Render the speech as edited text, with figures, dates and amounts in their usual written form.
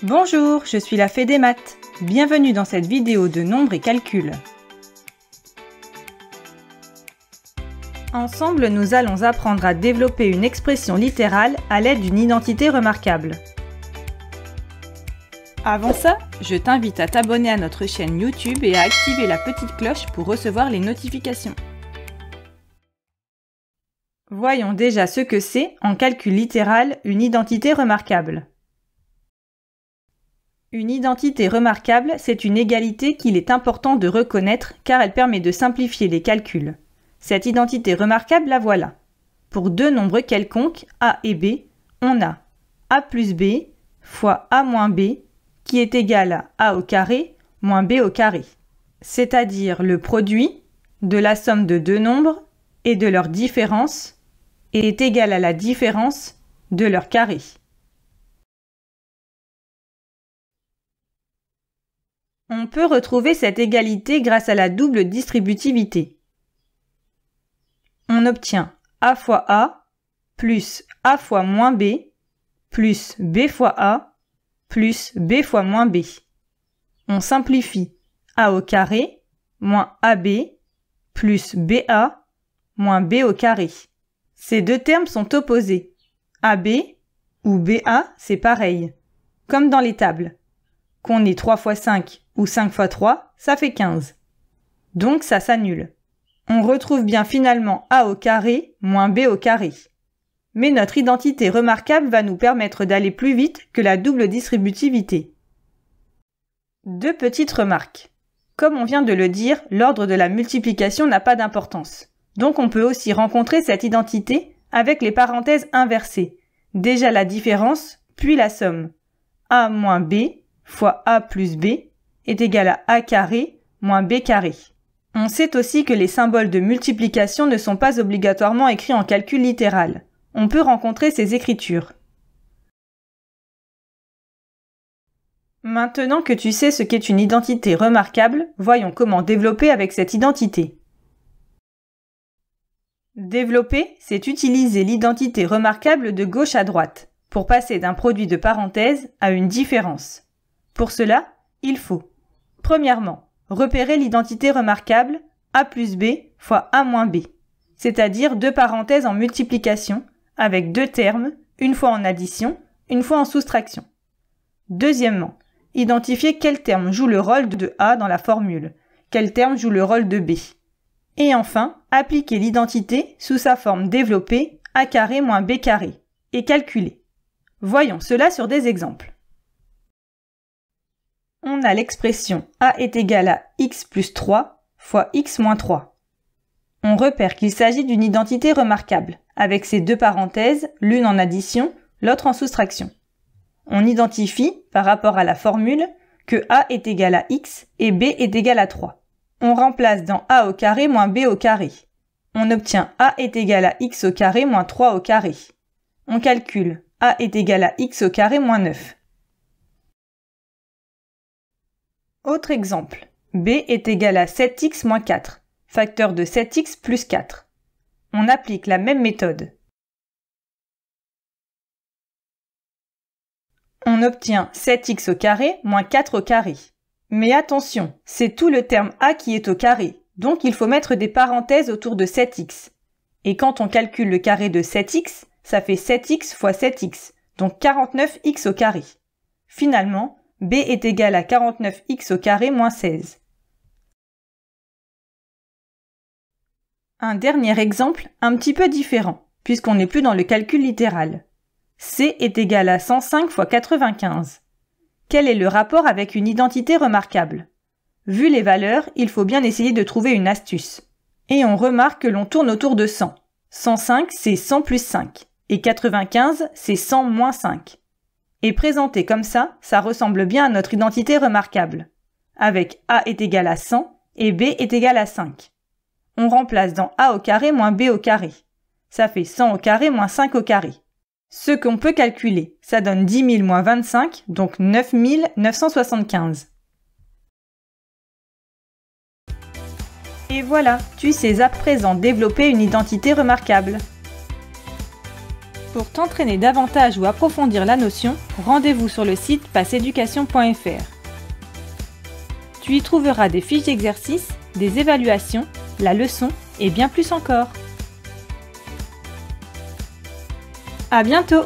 Bonjour, je suis la fée des maths. Bienvenue dans cette vidéo de nombres et calculs. Ensemble, nous allons apprendre à développer une expression littérale à l'aide d'une identité remarquable. Avant ça, je t'invite à t'abonner à notre chaîne YouTube et à activer la petite cloche pour recevoir les notifications. Voyons déjà ce que c'est, en calcul littéral, une identité remarquable. Une identité remarquable, c'est une égalité qu'il est important de reconnaître car elle permet de simplifier les calculs. Cette identité remarquable, la voilà. Pour deux nombres quelconques, a et b, on a a plus b fois a moins b qui est égal à a au carré moins b au carré, c'est-à-dire le produit de la somme de deux nombres et de leur différence est égal à la différence de leur carré. On peut retrouver cette égalité grâce à la double distributivité. On obtient a fois a plus a fois moins b plus b fois a plus b fois moins b. On simplifie a au carré moins ab plus ba moins b au carré. Ces deux termes sont opposés. AB ou BA, c'est pareil. Comme dans les tables. Qu'on ait 3 fois 5 ou 5 fois 3, ça fait 15. Donc ça s'annule. On retrouve bien finalement A au carré moins B au carré. Mais notre identité remarquable va nous permettre d'aller plus vite que la double distributivité. Deux petites remarques. Comme on vient de le dire, l'ordre de la multiplication n'a pas d'importance. Donc on peut aussi rencontrer cette identité avec les parenthèses inversées. Déjà la différence, puis la somme. A moins B fois A plus B est égal à A carré moins B carré. On sait aussi que les symboles de multiplication ne sont pas obligatoirement écrits en calcul littéral. On peut rencontrer ces écritures. Maintenant que tu sais ce qu'est une identité remarquable, voyons comment développer avec cette identité. Développer, c'est utiliser l'identité remarquable de gauche à droite, pour passer d'un produit de parenthèses à une différence. Pour cela, il faut, premièrement, repérer l'identité remarquable a plus b fois a moins b, c'est-à-dire deux parenthèses en multiplication, avec deux termes, une fois en addition, une fois en soustraction. Deuxièmement, identifier quel terme joue le rôle de a dans la formule, quel terme joue le rôle de b. Et enfin, appliquer l'identité sous sa forme développée a carré moins b carré et calculer. Voyons cela sur des exemples. On a l'expression a est égal à x plus 3 fois x moins 3. On repère qu'il s'agit d'une identité remarquable, avec ses deux parenthèses, l'une en addition, l'autre en soustraction. On identifie, par rapport à la formule, que a est égal à x et b est égal à 3. On remplace dans a au carré moins b au carré. On obtient a est égal à x au carré moins 3 au carré. On calcule a est égal à x au carré moins 9. Autre exemple, b est égal à 7x moins 4, facteur de 7x plus 4. On applique la même méthode. On obtient 7x au carré moins 4 au carré. Mais attention, c'est tout le terme a qui est au carré, donc il faut mettre des parenthèses autour de 7x. Et quand on calcule le carré de 7x, ça fait 7x fois 7x, donc 49x au carré. Finalement, b est égal à 49x au carré moins 16. Un dernier exemple, un petit peu différent, puisqu'on n'est plus dans le calcul littéral. C est égal à 105 fois 95. Quel est le rapport avec une identité remarquable? Vu les valeurs, il faut bien essayer de trouver une astuce. Et on remarque que l'on tourne autour de 100. 105, c'est 100 plus 5. Et 95, c'est 100 moins 5. Et présenté comme ça ressemble bien à notre identité remarquable. Avec a est égal à 100 et b est égal à 5. On remplace dans a au carré moins b au carré. Ça fait 100 au carré moins 5 au carré. Ce qu'on peut calculer, ça donne 10 000 moins 25, donc 9 975. Et voilà, tu sais à présent développer une identité remarquable. Pour t'entraîner davantage ou approfondir la notion, rendez-vous sur le site passeeducation.fr. Tu y trouveras des fiches d'exercices, des évaluations, la leçon et bien plus encore. À bientôt!